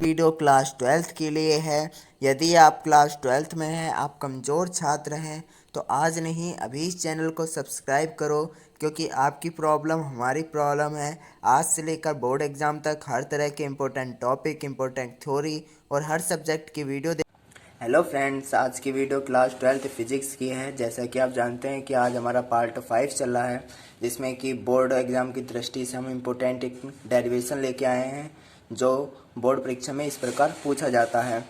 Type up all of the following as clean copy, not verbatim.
Video class 12th के लिए है। यदि आप क्लास 12th में हैं, आप कमज़ोर छात्र हैं, तो आज नहीं अभी इस चैनल को सब्सक्राइब करो, क्योंकि आपकी प्रॉब्लम हमारी प्रॉब्लम है। आज से लेकर बोर्ड एग्ज़ाम तक हर तरह के इम्पोर्टेंट टॉपिक, इम्पोर्टेंट थ्योरी और हर सब्जेक्ट की वीडियो हेलो फ्रेंड्स, आज की वीडियो क्लास 12th फिजिक्स की है। जैसा कि आप जानते हैं कि आज हमारा पार्ट 5 चल रहा है, जिसमें कि बोर्ड एग्ज़ाम की दृष्टि से हम इम्पोर्टेंट एक डेरिवेशन लेके आए हैं, जो बोर्ड परीक्षा में इस प्रकार पूछा जाता है।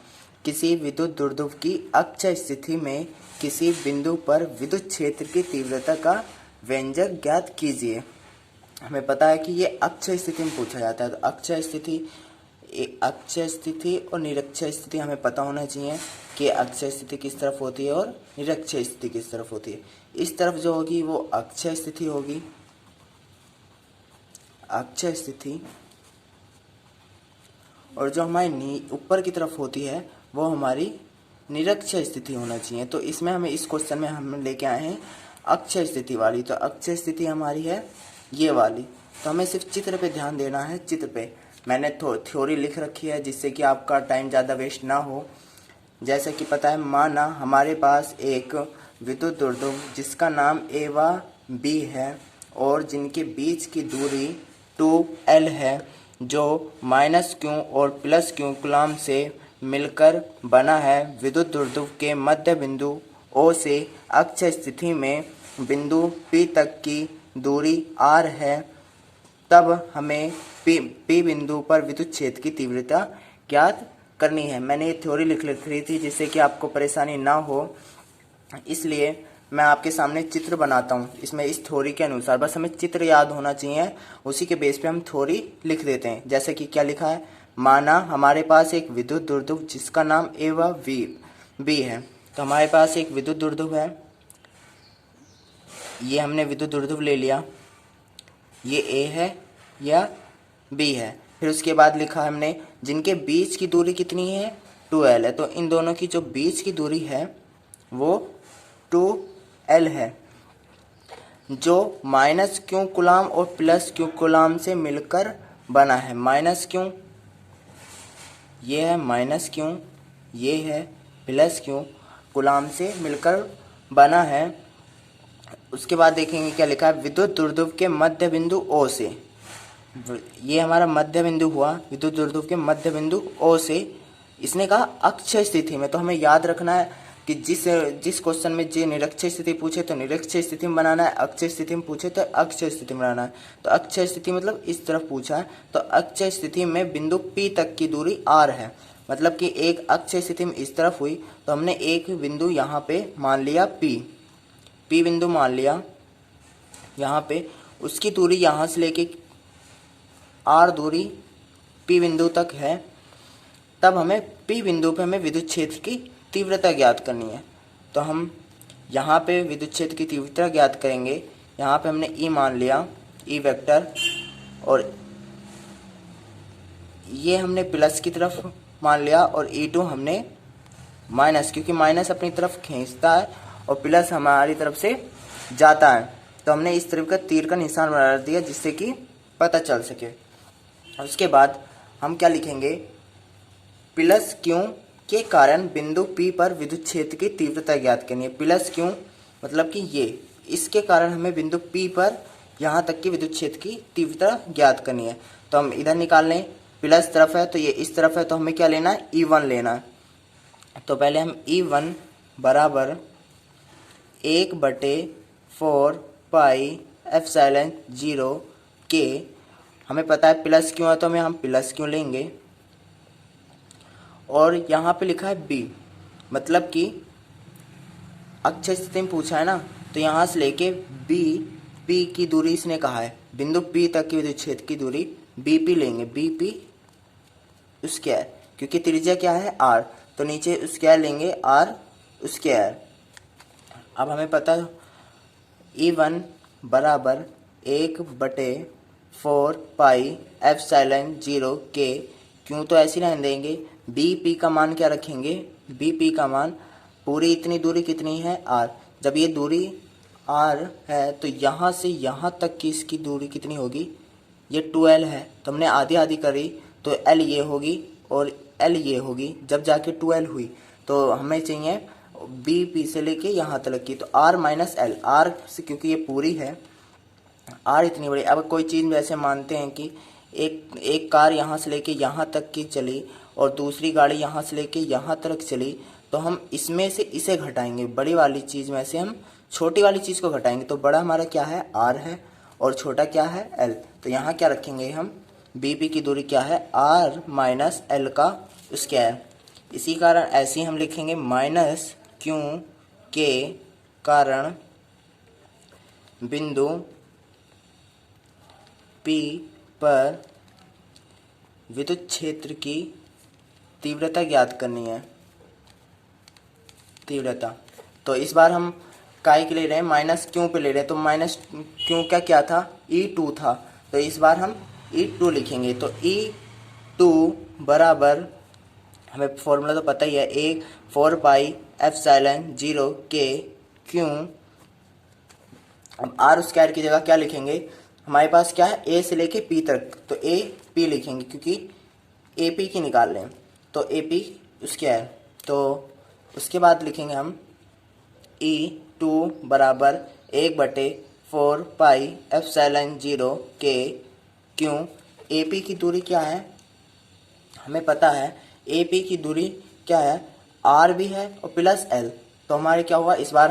किसी विद्युत दुर्ध्रुव की अक्षय स्थिति में किसी बिंदु पर विद्युत क्षेत्र की तीव्रता का व्यंजक ज्ञात कीजिए। हमें पता है कि ये अक्षय स्थिति में पूछा जाता है, तो अक्षय स्थिति और निरक्षय स्थिति हमें पता होना चाहिए कि अक्षय स्थिति किस तरफ होती है और निरक्षय स्थिति किस तरफ होती है। इस तरफ जो होगी वो अक्षय स्थिति होगी, अक्षय स्थिति, और जो हमारी ऊपर की तरफ होती है वो हमारी निरक्षय स्थिति होना चाहिए। तो इसमें हमें इस क्वेश्चन में हम लेके आए हैं अक्षय स्थिति वाली। तो अक्षय स्थिति हमारी है ये वाली। तो हमें सिर्फ चित्र पे ध्यान देना है। चित्र पे मैंने थ्योरी लिख रखी है, जिससे कि आपका टाइम ज़्यादा वेस्ट ना हो। जैसे कि पता है, माना हमारे पास एक विद्युत दुर्ध्रुव जिसका नाम ए व बी है और जिनके बीच की दूरी 2L है, जो -q और +q कूलम्ब से मिलकर बना है। विद्युत दुर्ध्रुव के मध्य बिंदु O से अक्षय स्थिति में बिंदु P तक की दूरी r है। तब हमें P बिंदु पर विद्युत क्षेत्र की तीव्रता ज्ञात करनी है। मैंने ये थ्योरी लिख रही थी जिससे कि आपको परेशानी ना हो, इसलिए मैं आपके सामने चित्र बनाता हूँ। इसमें इस थ्योरी के अनुसार बस हमें चित्र याद होना चाहिए, उसी के बेस पे हम थ्योरी लिख देते हैं। जैसे कि क्या लिखा है, माना हमारे पास एक विद्युत दुर्ध्रुव जिसका नाम ए व बी है। तो हमारे पास एक विद्युत दुर्ध्रुव है, ये हमने विद्युत दुर्ध्रुव ले लिया, ये ए है या बी है। फिर उसके बाद लिखा है हमने जिनके बीच की दूरी कितनी है, 2L है। तो इन दोनों की जो बीच की दूरी है वो 2L है, जो -q कूलम्ब और +q कूलम्ब से मिलकर बना है। -q ये है, -q ये है, +q कूलम्ब से मिलकर बना है। उसके बाद देखेंगे क्या लिखा है, विद्युत दुर्ध्रुव के मध्य बिंदु O से, ये हमारा मध्य बिंदु हुआ, विद्युत दुर्ध्रुव के मध्य बिंदु O से इसने कहा अक्षय स्थिति में। तो हमें याद रखना है कि जिस क्वेश्चन में जो निरक्षय स्थिति पूछे तो निरक्षय स्थिति में बनाना है, अक्षय स्थिति में पूछे तो अक्षय स्थिति में बनाना है। तो अक्षय स्थिति मतलब इस तरफ पूछा है, तो अक्षय स्थिति में बिंदु P तक की दूरी r है। मतलब कि एक अक्षय स्थिति में इस तरफ हुई, तो हमने एक बिंदु यहाँ पे मान लिया P बिंदु मान लिया यहाँ पे, उसकी दूरी यहाँ से लेके r दूरी P बिंदु तक है। तब हमें P बिंदु पे हमें विद्युत क्षेत्र की तीव्रता ज्ञात करनी है। तो हम यहाँ पे विद्युत क्षेत्र की तीव्रता ज्ञात करेंगे। यहाँ पे हमने E मान लिया, E वेक्टर, और ये हमने प्लस की तरफ मान लिया, और E2 हमने माइनस, क्योंकि माइनस अपनी तरफ खींचता है और प्लस हमारी तरफ से जाता है। तो हमने इस तरफ का तीर का निशान बना दिया जिससे कि पता चल सके। उसके बाद हम क्या लिखेंगे, +q के कारण बिंदु P पर विद्युत क्षेत्र की तीव्रता ज्ञात करनी है। +q मतलब कि ये, इसके कारण हमें बिंदु P पर यहाँ तक की विद्युत क्षेत्र की तीव्रता ज्ञात करनी है। तो हम इधर निकाल लें, प्लस तरफ है तो ये इस तरफ है, तो हमें क्या लेना है, E1 लेना है। तो पहले हम E1 बराबर 1/4 पाई एप्सिलॉन 0 के, हमें पता है +q है तो हमें हम +q लेंगे, और यहाँ पे लिखा है B, मतलब कि अक्षय स्थिति में पूछा है ना, तो यहाँ से लेके P की दूरी इसने कहा है, बिंदु P तक की विद्युत क्षेत्र की दूरी BP लेंगे, BP स्क्वायर, क्योंकि त्रिज्या क्या है r, तो नीचे स्क्वायर लेंगे r स्क्वायर। अब हमें पता E1 बराबर 1/4 पाई एप्सिलॉन 0 के, क्यों तो ऐसे रहने देंगे। BP का मान क्या रखेंगे, BP का मान पूरी इतनी दूरी कितनी है, r। जब ये दूरी r है तो यहाँ से यहाँ तक की इसकी दूरी कितनी होगी, ये 2L है, तो हमने आधी आधी करी तो L ये होगी और एल ये होगी, जब जाके 2L हुई तो हमें चाहिए बी पी से लेके यहाँ तक की, तो R माइनस एल, R से क्योंकि ये पूरी है, R इतनी बड़ी। अब कोई चीज़ वैसे मानते हैं कि एक कार यहाँ से लेके यहाँ तक की चली और दूसरी गाड़ी यहाँ से लेके यहाँ तक चली, तो हम इसमें से इसे घटाएंगे, बड़ी वाली चीज़ में से हम छोटी वाली चीज़ को घटाएंगे। तो बड़ा हमारा क्या है, R है, और छोटा क्या है, L। तो यहाँ क्या रखेंगे हम, बी पी की दूरी क्या है, R माइनस एल का स्क्वायर। इसी कारण ऐसे ही हम लिखेंगे माइनस क्यू के कारण बिंदु P पर विद्युत क्षेत्र की तीव्रता ज्ञात करनी है, तीव्रता। तो इस बार हम काय के ले रहे हैं, माइनस क्यू पे ले रहे हैं, तो माइनस क्यू का क्या था, E2 था, तो इस बार हम E2 लिखेंगे। तो E2 बराबर, हमें फॉर्मूला तो पता ही है, 4πε0 के क्यू। अब आर स्क्वायर की जगह क्या लिखेंगे, हमारे पास क्या है, ए से लेके पी तक, तो ए पी लिखेंगे क्योंकि ए पी की निकाल लें, तो ए पी स्क्वायर। तो उसके बाद लिखेंगे हम E2 बराबर 1/4πε0 के क्यू। ए पी की दूरी क्या है, हमें पता है ए पी की दूरी क्या है, आर भी है और प्लस एल। तो हमारे क्या हुआ, इस बार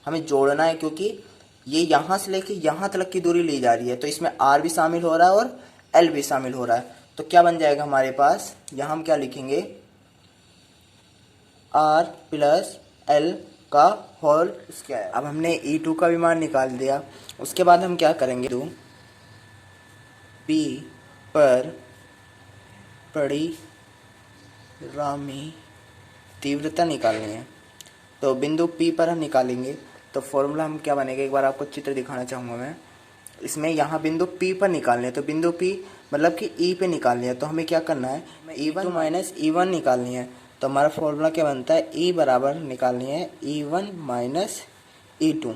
हमें जोड़ना है क्योंकि ये यहाँ से लेके यहाँ तक की दूरी ली जा रही है, तो इसमें आर भी शामिल हो रहा है और एल भी शामिल हो रहा है। तो क्या बन जाएगा हमारे पास, यहाँ हम क्या लिखेंगे, आर प्लस एल का होल स्क्वायर। अब हमने E2 का भी मान निकाल दिया। उसके बाद हम क्या करेंगे, P पर परिणामी तीव्रता निकालनी है। तो बिंदु P पर हम निकालेंगे, तो फॉर्मूला हम क्या बनेगा, एक बार आपको चित्र दिखाना चाहूँगा मैं। इसमें यहाँ बिंदु P पर निकालने है, तो बिंदु P मतलब कि E पे निकालनी है, तो हमें क्या करना है, E1 माइनस E1 निकालनी है। तो हमारा फॉर्मूला क्या बनता है, E बराबर निकालनी है E1 माइनस E2।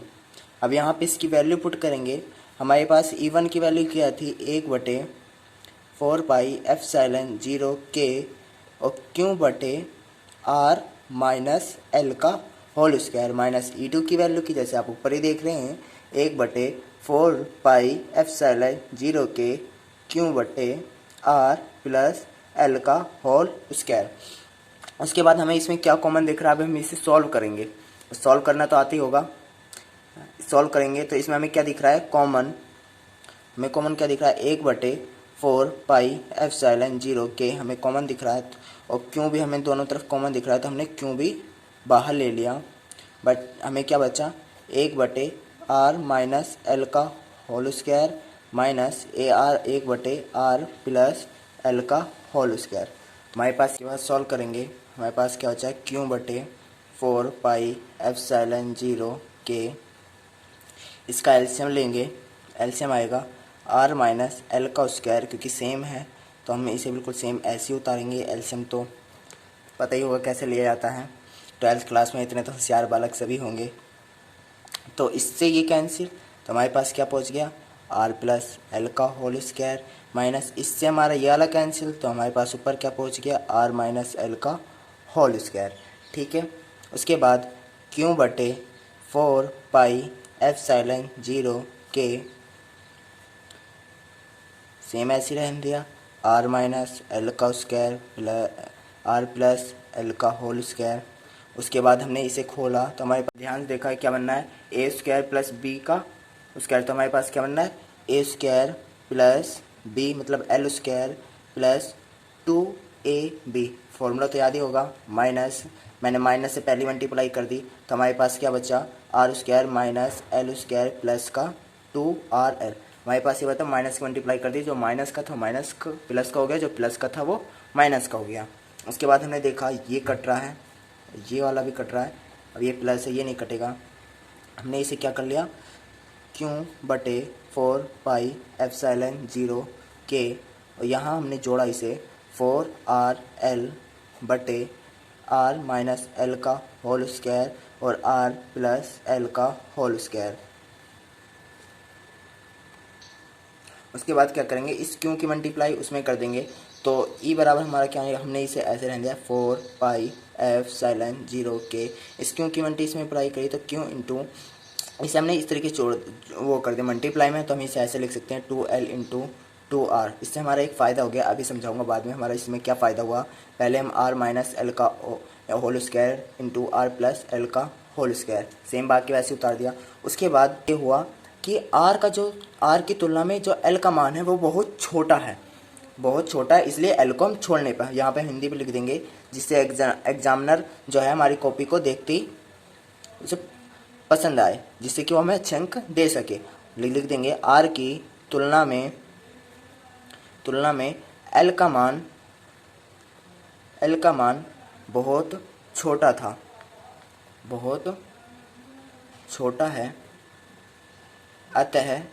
अब यहाँ पे इसकी वैल्यू पुट करेंगे, हमारे पास E1 की वैल्यू क्या थी, 1/4πε0 के और क्यू बटे R माइनस एल का होल स्क्वायर, माइनस E2 की वैल्यू की जैसे आप ऊपर ही देख रहे हैं, 1/4πε0 के क्यू बटे R प्लस एल का होल स्क्वायर। उसके बाद हमें इसमें क्या कॉमन दिख रहा है, हम इसे सॉल्व करेंगे, सॉल्व करना तो आती होगा। सॉल्व करेंगे तो इसमें हमें क्या दिख रहा है, कॉमन, हमें कॉमन क्या दिख रहा है, 1/4πε0 के हमें कॉमन दिख रहा है, और क्यों भी हमें दोनों तरफ कॉमन दिख रहा है, तो हमने क्यों भी बाहर ले लिया। बट हमें क्या बचा, 1/r माइनस एल का whole square minus AR 1/r plus L का होल स्क्वायर। हमारे पास के बाद सॉल्व करेंगे, हमारे पास क्या बचा है, क्यों बटे 4πε0 के, इसका एलसीएम लेंगे, एलसीएम आएगा R माइनस एल का स्क्वायर, क्योंकि सेम है तो हम इसे बिल्कुल सेम ऐसे ही उतारेंगे। एलसीएम तो पता ही होगा कैसे लिया जाता है, 12th क्लास में इतने तो होशियार बालक सभी होंगे। तो इससे ये कैंसिल, तो हमारे पास क्या पहुंच गया, R प्लस एल का होल स्क्वायर माइनस इससे हमारा ये वाला कैंसिल, तो हमारे पास ऊपर क्या पहुंच गया, R माइनस एल का होल स्क्वायर। ठीक है, उसके बाद क्यों बटे 4πε0 के, सेम ऐसे रहने दिया, R माइनस एल का स्क्वायर R प्लस एल का होल स्क्वायर। उसके बाद हमने इसे खोला तो हमारे पास ध्यान से देखा है क्या बनना है, ए स्क्वायर प्लस बी का स्क्वायर, तो हमारे पास क्या बनना है, ए स्क्वायर प्लस बी मतलब L square plus 2ab। Formula तो याद ही होगा, माइनस, मैंने माइनस से पहली मल्टीप्लाई कर दी, तो हमारे पास क्या बचा, R square minus L square plus का 2RL। हमारे पास ये बता, माइनस की मल्टीप्लाई कर दी, जो माइनस का था माइनस का प्लस का हो गया, जो प्लस का था वो माइनस का हो गया। उसके बाद हमने देखा ये कट रहा है, ये वाला भी कट रहा है, अब ये प्लस है ये नहीं कटेगा, हमने इसे क्या कर लिया, क्यों बटे 4πε0 के, और यहाँ हमने जोड़ा इसे 4RL बटे R माइनस एल का होल स्क्वायर और R प्लस एल का होल स्क्वायर। उसके बाद क्या करेंगे, इस क्यों की मल्टीप्लाई उसमें कर देंगे, तो ई बराबर हमारा क्या है, हमने इसे ऐसे रहने दिया 4 पाई एप्सिलॉन 0 के। इस क्यों की मल्टी इसमें अप्लाई करी तो क्यों इंटू, इसे हमने इस तरीके जोड़ वो कर दिया मल्टीप्लाई में, तो हम इसे ऐसे लिख सकते हैं 2L इंटू 2R। इससे हमारा एक फ़ायदा हो गया, अभी समझाऊंगा बाद में हमारा इसमें क्या फ़ायदा हुआ। पहले हम R माइनस एल का whole square into R plus L का होल स्क्वायर, सेम बात के वैसे उतार दिया। उसके बाद ये हुआ कि R की तुलना में जो L का मान है वो बहुत छोटा है, बहुत छोटा है, इसलिए L को हम छोड़ने पर यहाँ पे हिंदी में लिख देंगे, जिससे एग्जामिनर जो है हमारी कॉपी को देखते ही उसे पसंद आए, जिससे कि वो हमें अच्छे अंक दे सके। लिख देंगे R की तुलना में L का मान बहुत छोटा था, बहुत छोटा है, अतः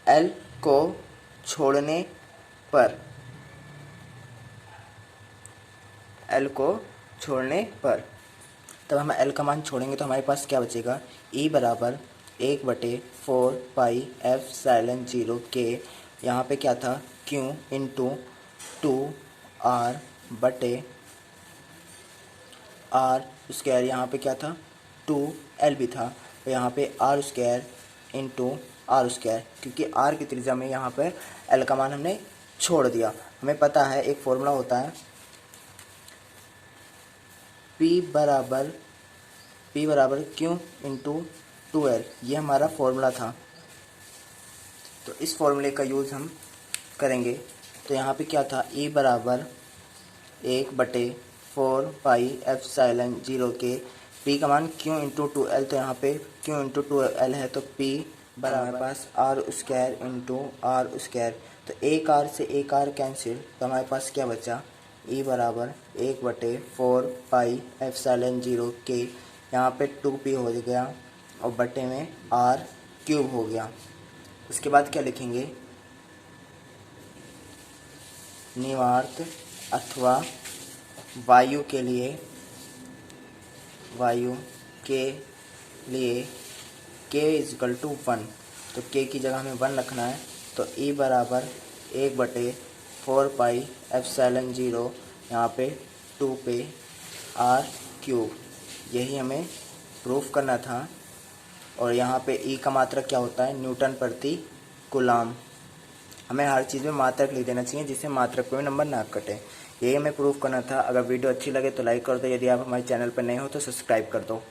L को छोड़ने पर तब हम L का मान छोड़ेंगे तो हमारे पास क्या बचेगा, E बराबर 1/4 पाई एप्सिलॉन 0 के, यहाँ पे क्या था Q इंटू 2R बटे R स्क्वायर, यहाँ पे क्या था 2L भी था, तो यहाँ पे R square into R square, क्योंकि R की त्रिज्या में यहाँ पर L का मान हमने छोड़ दिया। हमें पता है एक फॉर्मूला होता है P बराबर Q इंटू 2L, ये हमारा फॉर्मूला था, तो इस फॉर्मूले का यूज़ हम करेंगे। तो यहाँ पे क्या था, E बराबर 1/4 पाई एप्सिलॉन 0 के, P का मान Q इंटू 2L, तो यहाँ पे Q इंटू 2L है, तो P बराबर पास R square into R square, तो एक R से एक R कैंसिल, तो हमारे पास क्या बचा, E बराबर 1/4 पाई एप्सिलॉन 0 के, यहाँ पे 2P हो गया और बटे में R क्यूब हो गया। उसके बाद क्या लिखेंगे, निवार्त अथवा वायु के लिए K इजकल टू 1, तो K की जगह हमें 1 रखना है, तो E बराबर 1/4 पाई एप्सिलॉन 0, यहाँ पे 2 पे R क्यूब, यही हमें प्रूफ करना था। और यहाँ पे E का मात्रक क्या होता है, न्यूटन प्रति कूलम। हमें हर चीज़ में मात्रक लिख देना चाहिए, जिससे मात्रक पे भी नंबर ना कटे। यही हमें प्रूफ करना था। अगर वीडियो अच्छी लगे तो लाइक कर दो, यदि आप हमारे चैनल पर नए हो तो सब्सक्राइब कर दो।